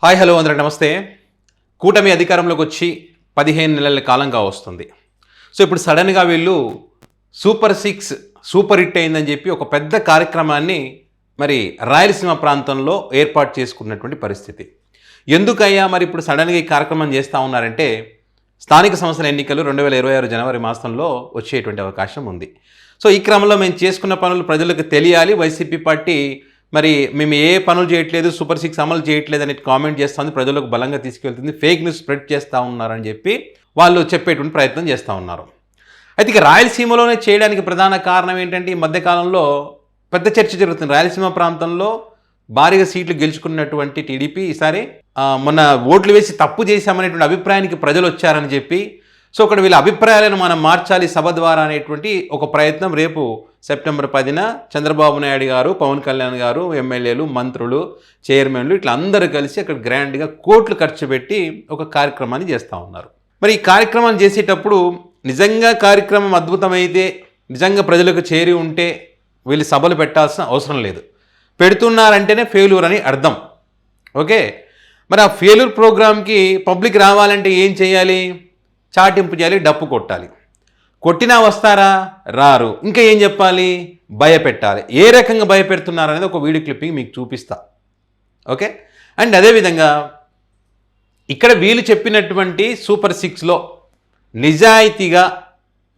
Hi hello అందరికి నమస్తే. కూటమి అధికారంలోకి వచ్చి 15 నెలల కాలంగా వస్తుంది. సో ఇప్పుడు సడన్గా వీళ్ళు సూపర్ 6 సూపర్ హిట్ అయిందని చెప్పి ఒక పెద్ద కార్యక్రమాన్ని మరి రాయలసీమ ప్రాంతంలో ఏర్పాటు చేసుకున్నటువంటి పరిస్థితి. ఎందుకయ్యా మరి ఇప్పుడు సడన్గా ఈ కార్యక్రమం చేస్తూ ఉన్నారంటే స్థానిక సంస్థల ఎన్నికలు 2026 జనవరి మాసంలో వచ్చేటువంటి అవకాశం ఉంది. సో ఈ క్రమంలో మేము చేసుకున్న పనులు ప్రజలకు తెలియాలి. వైసీపీ పార్టీ మరి మేము ఏ పనులు చేయట్లేదు, సూపర్ 6 అమలు చేయట్లేదు అని కామెంట్ చేస్తుంది, ప్రజలకు బలంగా తీసుకెళ్తుంది, ఫేక్ న్యూస్ స్ప్రెడ్ చేస్తూ ఉన్నారని చెప్పి వాళ్ళు చెప్పేటువంటి ప్రయత్నం చేస్తూ ఉన్నారు. అయితే ఇక రాయలసీమలోనే చేయడానికి ప్రధాన కారణం ఏంటంటే ఈ మధ్యకాలంలో పెద్ద చర్చ జరుగుతుంది. రాయలసీమ ప్రాంతంలో భారీగా సీట్లు గెలుచుకున్నటువంటి టీడీపీ ఈసారి మొన్న ఓట్లు వేసి తప్పు చేశామనేటువంటి అభిప్రాయానికి ప్రజలు వచ్చారని చెప్పి సో అక్కడ వీళ్ళ అభిప్రాయాలను మనం మార్చాలి సభ ద్వారా అనేటువంటి ఒక ప్రయత్నం రేపు సెప్టెంబర్ 10న చంద్రబాబు నాయుడు గారు, పవన్ కళ్యాణ్ గారు, ఎమ్మెల్యేలు, మంత్రులు, చైర్మన్లు ఇట్లా అందరూ కలిసి అక్కడ గ్రాండ్గా కోట్లు ఖర్చు పెట్టి ఒక కార్యక్రమాన్ని చేస్తూ ఉన్నారు. మరి ఈ కార్యక్రమాన్ని చేసేటప్పుడు నిజంగా కార్యక్రమం అద్భుతమైతే, నిజంగా ప్రజలకు చేరి ఉంటే వీళ్ళు సభలు పెట్టాల్సిన అవసరం లేదు. పెడుతున్నారంటేనే ఫెయిల్యూర్ అని అర్థం. ఓకే, మరి ఆ ఫెయిల్యూర్ ప్రోగ్రామ్కి పబ్లిక్ రావాలంటే ఏం చేయాలి? చాటింపు చేయాలి, డప్పు కొట్టాలి. కొట్టినా వస్తారా? రారు. ఇంకా ఏం చెప్పాలి? భయపెట్టాలి. ఏ రకంగా భయపెడుతున్నారు అనేది ఒక వీడియో క్లిప్పింగ్ మీకు చూపిస్తా. ఓకే, అండ్ అదేవిధంగా ఇక్కడ వీళ్ళు చెప్పినటువంటి సూపర్ 6లో నిజాయితీగా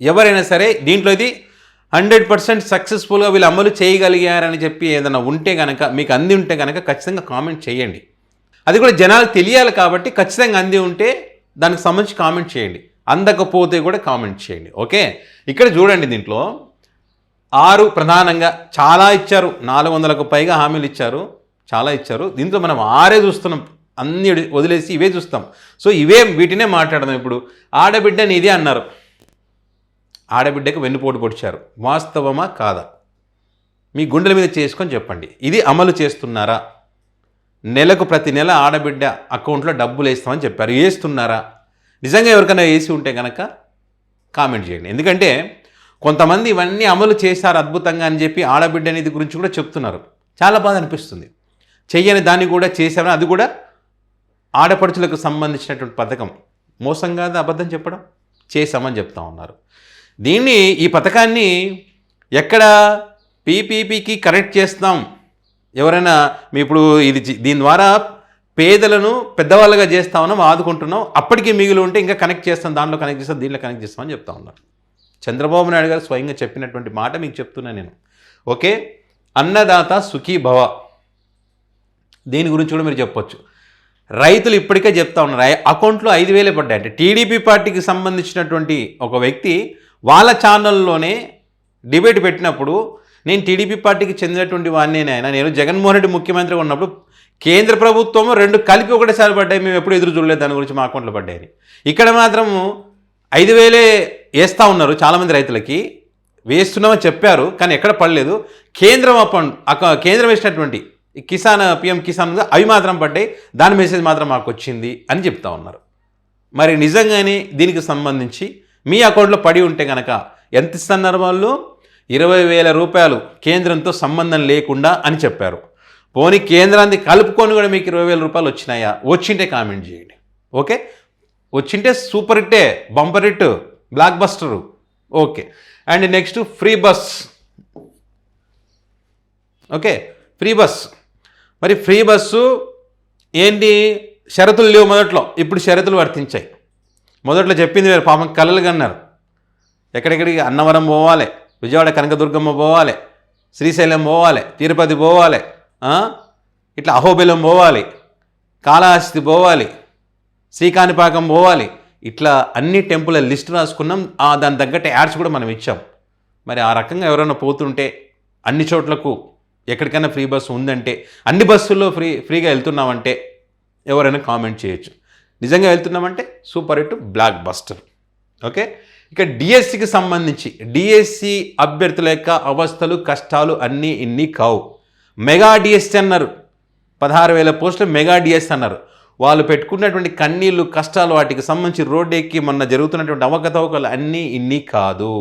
ఎవరైనా సరే దీంట్లో ఇది 100% సక్సెస్ఫుల్గా వీళ్ళు అమలు చేయగలిగారని చెప్పి ఏదైనా ఉంటే కనుక, మీకు అంది ఉంటే కనుక ఖచ్చితంగా కామెంట్ చేయండి. అది కూడా జనాలకు తెలియాలి కాబట్టి ఖచ్చితంగా అంది ఉంటే దానికి సంబంధించి కామెంట్ చేయండి, అందకపోతే కూడా కామెంట్ చేయండి. ఓకే, ఇక్కడ చూడండి, దీంట్లో 6 ప్రధానంగా చాలా ఇచ్చారు, 400కు పైగా హామీలు ఇచ్చారు, చాలా ఇచ్చారు. దీంట్లో మనం 6 చూస్తున్నాం, అన్ని వదిలేసి ఇవే చూస్తాం. సో వీటినే మాట్లాడదాం. ఇప్పుడు ఆడబిడ్డ నీది అన్నారు, ఆడబిడ్డకు వెన్నుపోటు పొడిచారు, వాస్తవమా కాదా? మీ గుండెల మీద చేసుకొని చెప్పండి. ఇది అమలు చేస్తున్నారా? నెలకు ప్రతి నెల ఆడబిడ్డ అకౌంట్లో డబ్బులు వేస్తామని చెప్పారు, వేస్తున్నారా? నిజంగా ఎవరికైనా వేసి ఉంటే కనుక కామెంట్ చేయండి. ఎందుకంటే కొంతమంది ఇవన్నీ అమలు చేశారు అద్భుతంగా అని చెప్పి ఆడబిడ్డ అనేది గురించి కూడా చెప్తున్నారు. చాలా బాధ అనిపిస్తుంది. చెయ్యని దాన్ని కూడా చేశామని, అది కూడా ఆడపడుచులకు సంబంధించినటువంటి పథకం. మోసం కాదు అబద్ధం చెప్పడం, చేశామని చెప్తా ఉన్నారు. ఈ పథకాన్ని ఎక్కడ పీపీపీకి కనెక్ట్ చేస్తాం, ఎవరైనా ఇప్పుడు దీని ద్వారా పేదలను పెద్దవాళ్ళగా చేస్తా ఉన్నాం, ఆదుకుంటున్నాం, అప్పటికి మిగిలి ఉంటే ఇంకా కనెక్ట్ చేస్తాం, దాంట్లో కనెక్ట్ చేస్తాం, దీంట్లో కనెక్ట్ చేస్తామని చెప్తా ఉన్నారు. చంద్రబాబు నాయుడు గారు స్వయంగా చెప్పినటువంటి మాట మీకు చెప్తున్నా నేను. ఓకే, అన్నదాత సుఖీ భవ, దీని గురించి కూడా మీరు చెప్పొచ్చు. రైతులు ఇప్పటికే చెప్తా ఉన్నారు, అకౌంట్లో 5,000 పడ్డాయి. అంటే టీడీపీ పార్టీకి సంబంధించినటువంటి ఒక వ్యక్తి వాళ్ళ ఛానల్లోనే డిబేట్ పెట్టినప్పుడు, నేను టీడీపీ పార్టీకి చెందినటువంటి వాడినే అయినా, నేను జగన్మోహన్ రెడ్డి ముఖ్యమంత్రిగా ఉన్నప్పుడు కేంద్ర ప్రభుత్వం 2 కలిపి ఒకటేసారి పడ్డాయి, మేము ఎప్పుడు ఎదురు చూడలేదు దాని గురించి, మా అకౌంట్లో పడ్డాయని. ఇక్కడ మాత్రము 5,000 వేస్తూ ఉన్నారు, చాలామంది రైతులకి వేస్తున్నామని చెప్పారు, కానీ ఎక్కడ పడలేదు. కేంద్రం వేసినటువంటి కిసాన్, పిఎం కిసాన్ అవి మాత్రం పడ్డాయి, దాని మెసేజ్ మాత్రం మాకు వచ్చింది అని చెప్తా ఉన్నారు. మరి నిజంగానే దీనికి సంబంధించి మీ అకౌంట్లో పడి ఉంటే కనుక ఎంత ఇస్తున్నారు వాళ్ళు? 20,000 రూపాయలు కేంద్రంతో సంబంధం లేకుండా అని చెప్పారు. పోనీ కేంద్రాన్ని కలుపుకొని కూడా మీకు 20,000 రూపాయలు వచ్చినాయా? వచ్చింటే కామెంట్ చేయండి. ఓకే, వచ్చింటే సూపర్ హిట్టే, bumper hit, blockbuster. Okay, and next free bus. Okay, free bus. మరి ఫ్రీ బస్సు ఏంటి? షరతులు లేవు మొదట్లో, ఇప్పుడు షరతులు వర్తించాయి. మొదట్లో చెప్పింది వేరు, పాపం కలలు కన్నారు. ఎక్కడెక్కడికి? అన్నవరం పోవాలి, విజయవాడ కనకదుర్గమ్మ పోవాలి, శ్రీశైలం పోవాలి, తిరుపతి పోవాలి, ఇట్లా అహోబిలం పోవాలి, కాళహస్తి పోవాలి, శ్రీకాణిపాకం పోవాలి, ఇట్లా అన్ని టెంపుల్ లిస్ట్ రాసుకున్నాం. దాని తగ్గట్టు యాడ్స్ కూడా మనం ఇచ్చాం. మరి ఆ రకంగా ఎవరైనా పోతుంటే, అన్ని చోట్లకు ఎక్కడికైనా ఫ్రీ బస్సు ఉందంటే, అన్ని బస్సుల్లో ఫ్రీగా వెళ్తున్నామంటే ఎవరైనా కామెంట్ చేయొచ్చు. నిజంగా వెళ్తున్నామంటే super hit, blockbuster. Okay, ఇక డిఎస్సికి సంబంధించి డిఎస్సి అభ్యర్థుల యొక్క అవస్థలు, కష్టాలు అన్నీ ఇన్ని కావు. మెగా డిఎస్సి అన్నారు, 16,000 పోస్టులు మెగా డిఎస్సి అన్నారు. వాళ్ళు పెట్టుకున్నటువంటి కన్నీళ్ళు, కష్టాలు, వాటికి సంబంధించి రోడ్డు ఎక్కి మొన్న జరుగుతున్నటువంటి అవకతవకలు అన్నీ ఇన్ని కాదు.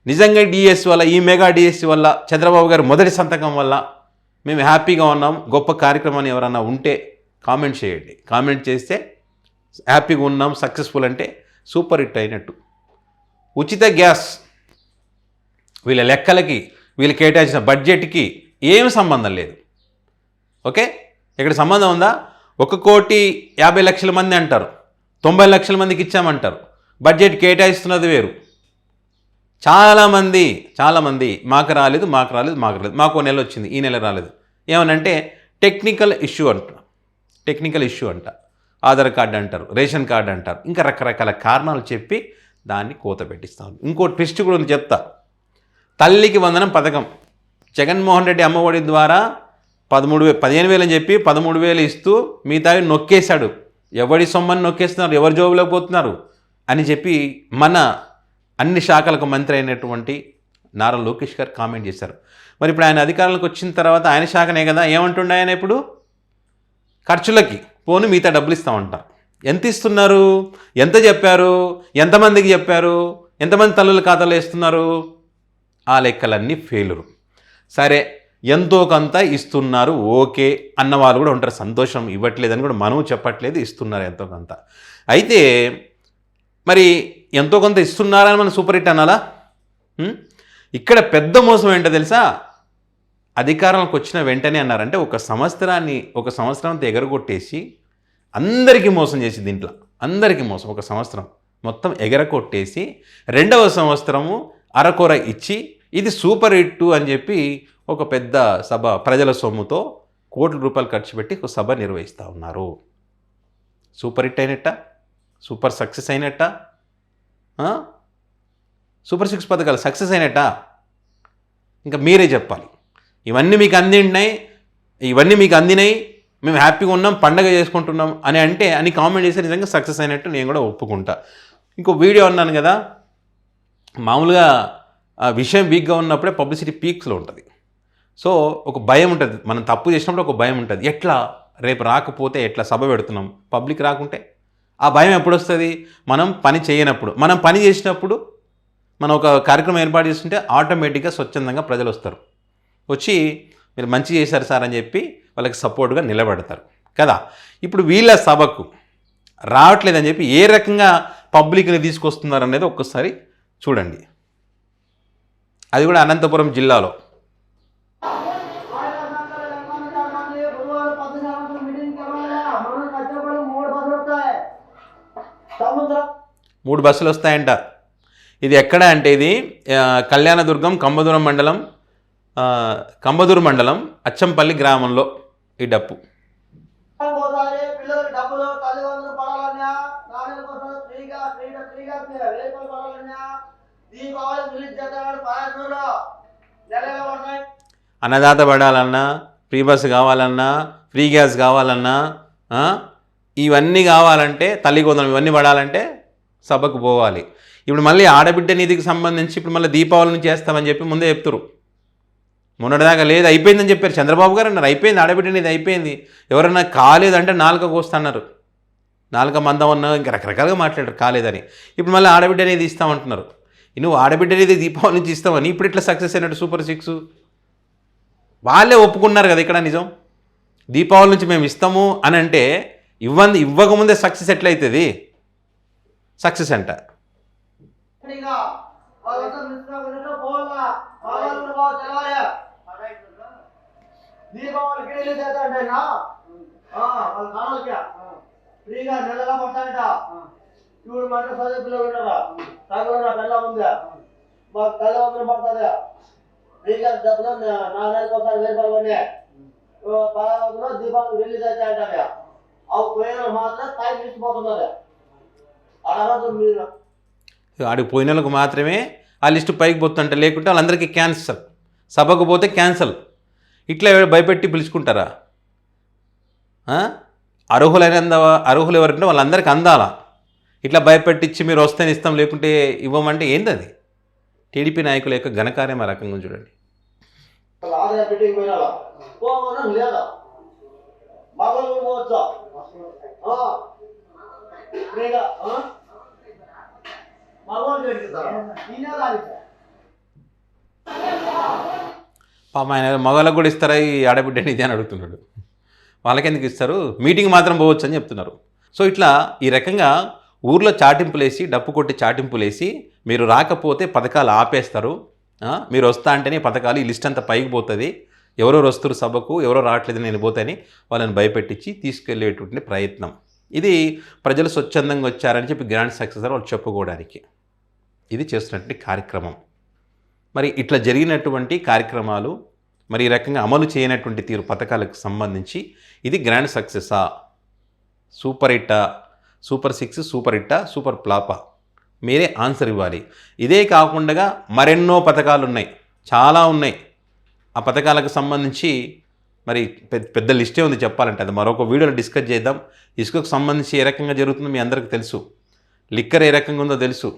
నిజంగా డిఎస్సి వల్ల, ఈ మెగా డిఎస్సి వల్ల, చంద్రబాబు గారు మొదటి సంతకం వల్ల మేము హ్యాపీగా ఉన్నాం. గొప్ప కార్యక్రమాన్ని ఎవరన్నా ఉంటే కామెంట్ చేయండి. కామెంట్ చేస్తే హ్యాపీగా ఉన్నాం, సక్సెస్ఫుల్ అంటే సూపర్ హిట్ అయినట్టు. ఉచిత గ్యాస్ వీళ్ళ లెక్కలకి, వీళ్ళు కేటాయించిన బడ్జెట్కి ఏం సంబంధం లేదు. ఓకే, ఇక్కడ సంబంధం ఉందా? 1,50,00,000 మంది అంటారు, 90 లక్షల మందికి ఇచ్చామంటారు. బడ్జెట్ కేటాయిస్తున్నది వేరు. చాలామంది మాకు రాలేదు, మాకు నెల వచ్చింది, ఈ నెల రాలేదు. ఏమనంటే టెక్నికల్ ఇష్యూ అంట, ఆధార్ కార్డు అంటారు, రేషన్ కార్డు అంటారు, ఇంకా రకరకాల కారణాలు చెప్పి దాన్ని కోత పెట్టిస్తాను. ఇంకో ట్విస్ట్ కూడా ఉంది చెప్తా. తల్లికి వందనం పథకం జగన్మోహన్ రెడ్డి అమ్మఒడి ద్వారా 15,000 అని చెప్పి 13,000 ఇస్తూ మిగతావి నొక్కేశాడు. ఎవడి సొమ్మని నొక్కేస్తున్నారు, ఎవరి జోబులోకి పోతున్నారు అని చెప్పి మన అన్ని శాఖలకు మంత్రి అయినటువంటి నారా లోకేష్ గారు కామెంట్ చేశారు. మరి ఇప్పుడు ఆయన అధికారంలోకి వచ్చిన తర్వాత ఆయన శాఖనే కదా, ఏమంటుండే ఆయన ఇప్పుడు? ఖర్చులకి పోను మిగతా డబ్బులు ఇస్తామంటారు. ఎంత ఇస్తున్నారు, ఎంత చెప్పారు, ఎంతమందికి చెప్పారు, ఎంతమంది తల్లుల ఖాతాలో ఇస్తున్నారు? ఆ లెక్కలన్నీ ఫెయిలురు. సరే, ఎంతో కొంత ఇస్తున్నారు, ఓకే అన్న వాళ్ళు కూడా ఉంటారు. సంతోషం, ఇవ్వట్లేదని కూడా మనం చెప్పట్లేదు, ఇస్తున్నారు ఎంతో కొంత. అయితే మరి ఎంతో కొంత ఇస్తున్నారని మనం సూపర్ హిట్ అనాలా? ఇక్కడ పెద్ద మోసం ఏంటో తెలుసా? అధికారంలోకి వచ్చిన వెంటనే అన్నారంటే ఒక సంవత్సరంతో ఎగరగొట్టేసి అందరికీ మోసం చేసి, దీంట్లో అందరికీ మోసం. ఒక సంవత్సరం మొత్తం ఎగరగొట్టేసి 2వ సంవత్సరము అరకొర ఇచ్చి ఇది సూపర్ హిట్ అని చెప్పి ఒక పెద్ద సభ, ప్రజల సొమ్ముతో కోట్ల రూపాయలు ఖర్చు పెట్టి ఒక సభ నిర్వహిస్తూ ఉన్నారు. సూపర్ హిట్ అయినట్ట, సూపర్ సక్సెస్ అయినట్ట, సూపర్ 6 పథకాలు సక్సెస్ అయినట్ట? ఇంకా మీరే చెప్పాలి. ఇవన్నీ మీకు అందినాయి, మేము హ్యాపీగా ఉన్నాం, పండగ చేసుకుంటున్నాం అని కామెంట్ చేస్తే నిజంగా సక్సెస్ అయినట్టు నేను కూడా ఒప్పుకుంటా. ఇంకో వీడియో అన్నాను కదా, మామూలుగా ఆ విషయం వీక్గా ఉన్నప్పుడే పబ్లిసిటీ పీక్స్లో ఉంటుంది. సో ఒక భయం ఉంటుంది, మనం తప్పు చేసినప్పుడు ఒక భయం ఉంటుంది. ఎట్లా రేపు రాకపోతే ఎట్లా, సభ పెడుతున్నాం పబ్లిక్ రాకుంటే? ఆ భయం ఎప్పుడు వస్తుంది? మనం పని చేయనప్పుడు. మనం పని చేసినప్పుడు, మనం ఒక కార్యక్రమం ఏర్పాటు చేస్తుంటే ఆటోమేటిక్గా స్వచ్ఛందంగా ప్రజలు వస్తారు, వచ్చి మీరు మంచి చేశారు సార్ అని చెప్పి వాళ్ళకి సపోర్ట్గా నిలబడతారు కదా. ఇప్పుడు వీళ్ళ సభకు రావట్లేదని చెప్పి ఏ రకంగా పబ్లిక్ని తీసుకొస్తున్నారు అనేది ఒక్కసారి చూడండి. అది కూడా అనంతపురం జిల్లాలో. మూడు బస్సులు వస్తాయంట. ఇది ఎక్కడ అంటే ఇది కళ్యాణదుర్గం కంబదూరు మండలం అచ్చంపల్లి గ్రామంలో ఈ డప్పు. అన్నదాత పడాలన్నా, ఫ్రీ బస్సు కావాలన్నా, ఫ్రీ గ్యాస్ కావాలన్నా, ఇవన్నీ కావాలంటే, తల్లి కొందరం ఇవన్నీ పడాలంటే సభకు పోవాలి. ఇప్పుడు మళ్ళీ ఆడబిడ్డ నిధికి సంబంధించి ఇప్పుడు మళ్ళీ దీపావళిని చేస్తామని చెప్పి ముందే చెప్తారు. మొన్నటిదాకా లేదు, అయిపోయిందని చెప్పారు. చంద్రబాబు గారు అన్నారు అయిపోయింది, ఆడబిడ్డ నిధి అయిపోయింది. ఎవరన్నా కాలేదంటే నాలుక కోస్తన్నారు, నాలుక మందం ఉన్నా, ఇంకా రకరకాలుగా మాట్లాడారు కాలేదని. ఇప్పుడు మళ్ళీ ఆడబిడ్డ నిధి ఇస్తామంటున్నారు. నువ్వు ఆడబిడ్డ నిధి దీపావళి నుంచి ఇస్తామని ఇప్పుడు ఇట్లా సక్సెస్ అయినట్టు సూపర్ 6? వాళ్ళే ఒప్పుకున్నారు కదా ఇక్కడ. నిజం, దీపావళి నుంచి మేము ఇస్తాము అని అంటే ఇవ్వకముందే సక్సెస్ ఎట్లయితుంది? సక్సెస్ అంట. ఇప్పుడు మాట చదివే పిల్లలు ఉన్నారా, తగ్గ పిల్ల ఉందా, మాకు కళ్ళ వందలు పడుతుందా, ఫ్రీగా డబ్బులు 4 నెలలకు ఒకసారి 1000 రూపాయలు 10 దీపావళి రిలీజ్ అయితే అంటారా, అవి పోయిన మాత్రం టైం తీసుకుపోతున్నది. ఆడికి పోయినలకు మాత్రమే ఆ లిస్టు పైకి పోతుంట, లేకుంటే వాళ్ళందరికీ క్యాన్సల్. సభకు పోతే క్యాన్సల్. ఇట్లా భయపెట్టి పిలుచుకుంటారా? అర్హులు ఎవరంటే వాళ్ళందరికీ అందాలా. ఇట్లా భయపెట్టించి మీరు వస్తేనే ఇస్తాం లేకుంటే ఇవ్వమంటే ఏంది అది? టీడీపీ నాయకుల యొక్క ఘనకార్యం ఆ రకంగా చూడండి. పాప ఆయన మగవాళ్ళకు కూడా ఇస్తారా ఈ ఆడబిడ్డ నిధి అని అడుగుతున్నాడు. వాళ్ళకెందుకు ఇస్తారు, మీటింగ్ మాత్రం పోవచ్చు అని చెప్తున్నారు. సో ఇట్లా ఈ రకంగా ఊర్లో చాటింపులేసి, డప్పు కొట్టి చాటింపులేసి మీరు రాకపోతే పథకాలు ఆపేస్తారు, మీరు వస్తా అంటేనే పథకాలు ఈ లిస్ట్ అంతా పైకి పోతుంది, ఎవరెవరు వస్తారు సభకు, ఎవరో రావట్లేదు నేను పోతాని వాళ్ళని భయపెట్టించి తీసుకెళ్లేటువంటి ప్రయత్నం. ఇది ప్రజలు స్వచ్ఛందంగా వచ్చారని చెప్పి గ్రాండ్ సక్సెస్ వాళ్ళు చెప్పుకోవడానికి ఇది చేస్తున్నటువంటి కార్యక్రమం. మరి ఇట్లా జరిగినటువంటి కార్యక్రమాలు, మరి ఈ రకంగా అమలు చేయనటువంటి తీరు పథకాలకు సంబంధించి ఇది గ్రాండ్ సక్సెసా, సూపర్ హిట్టా, సూపర్ 6, సూపర్ హిట్టా, సూపర్ ఫ్లాపా? మీరే ఆన్సర్ ఇవ్వాలి. ఇదే కాకుండా మరెన్నో పథకాలు ఉన్నాయి, చాలా ఉన్నాయి. ఆ పథకాలకు సంబంధించి మరి పెద్ద లిస్టే ఉంది చెప్పాలంటే, అది మరొక వీడియోలో డిస్కస్ చేద్దాం. ఇసుకకు సంబంధించి ఏ రకంగా జరుగుతుందో మీ అందరికీ తెలుసు, లిక్కర్ ఏ రకంగా ఉందో తెలుసు,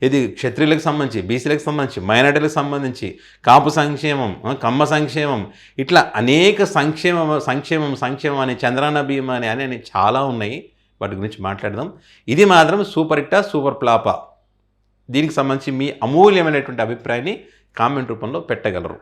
ఇది క్షత్రియులకు సంబంధించి, బీసీలకు సంబంధించి, మైనార్టీలకు సంబంధించి, కాపు సంక్షేమం, కమ్మ సంక్షేమం, ఇట్లా అనేక సంక్షేమం అని, చంద్రాన్న భీమా అని చాలా ఉన్నాయి. వాటి గురించి మాట్లాడదాం. ఇది మాత్రం సూపర్ హిట్టా, సూపర్ ఫ్లాపా? దీనికి సంబంధించి మీ అమూల్యమైనటువంటి అభిప్రాయాన్ని కామెంట్ రూపంలో పెట్టగలరు.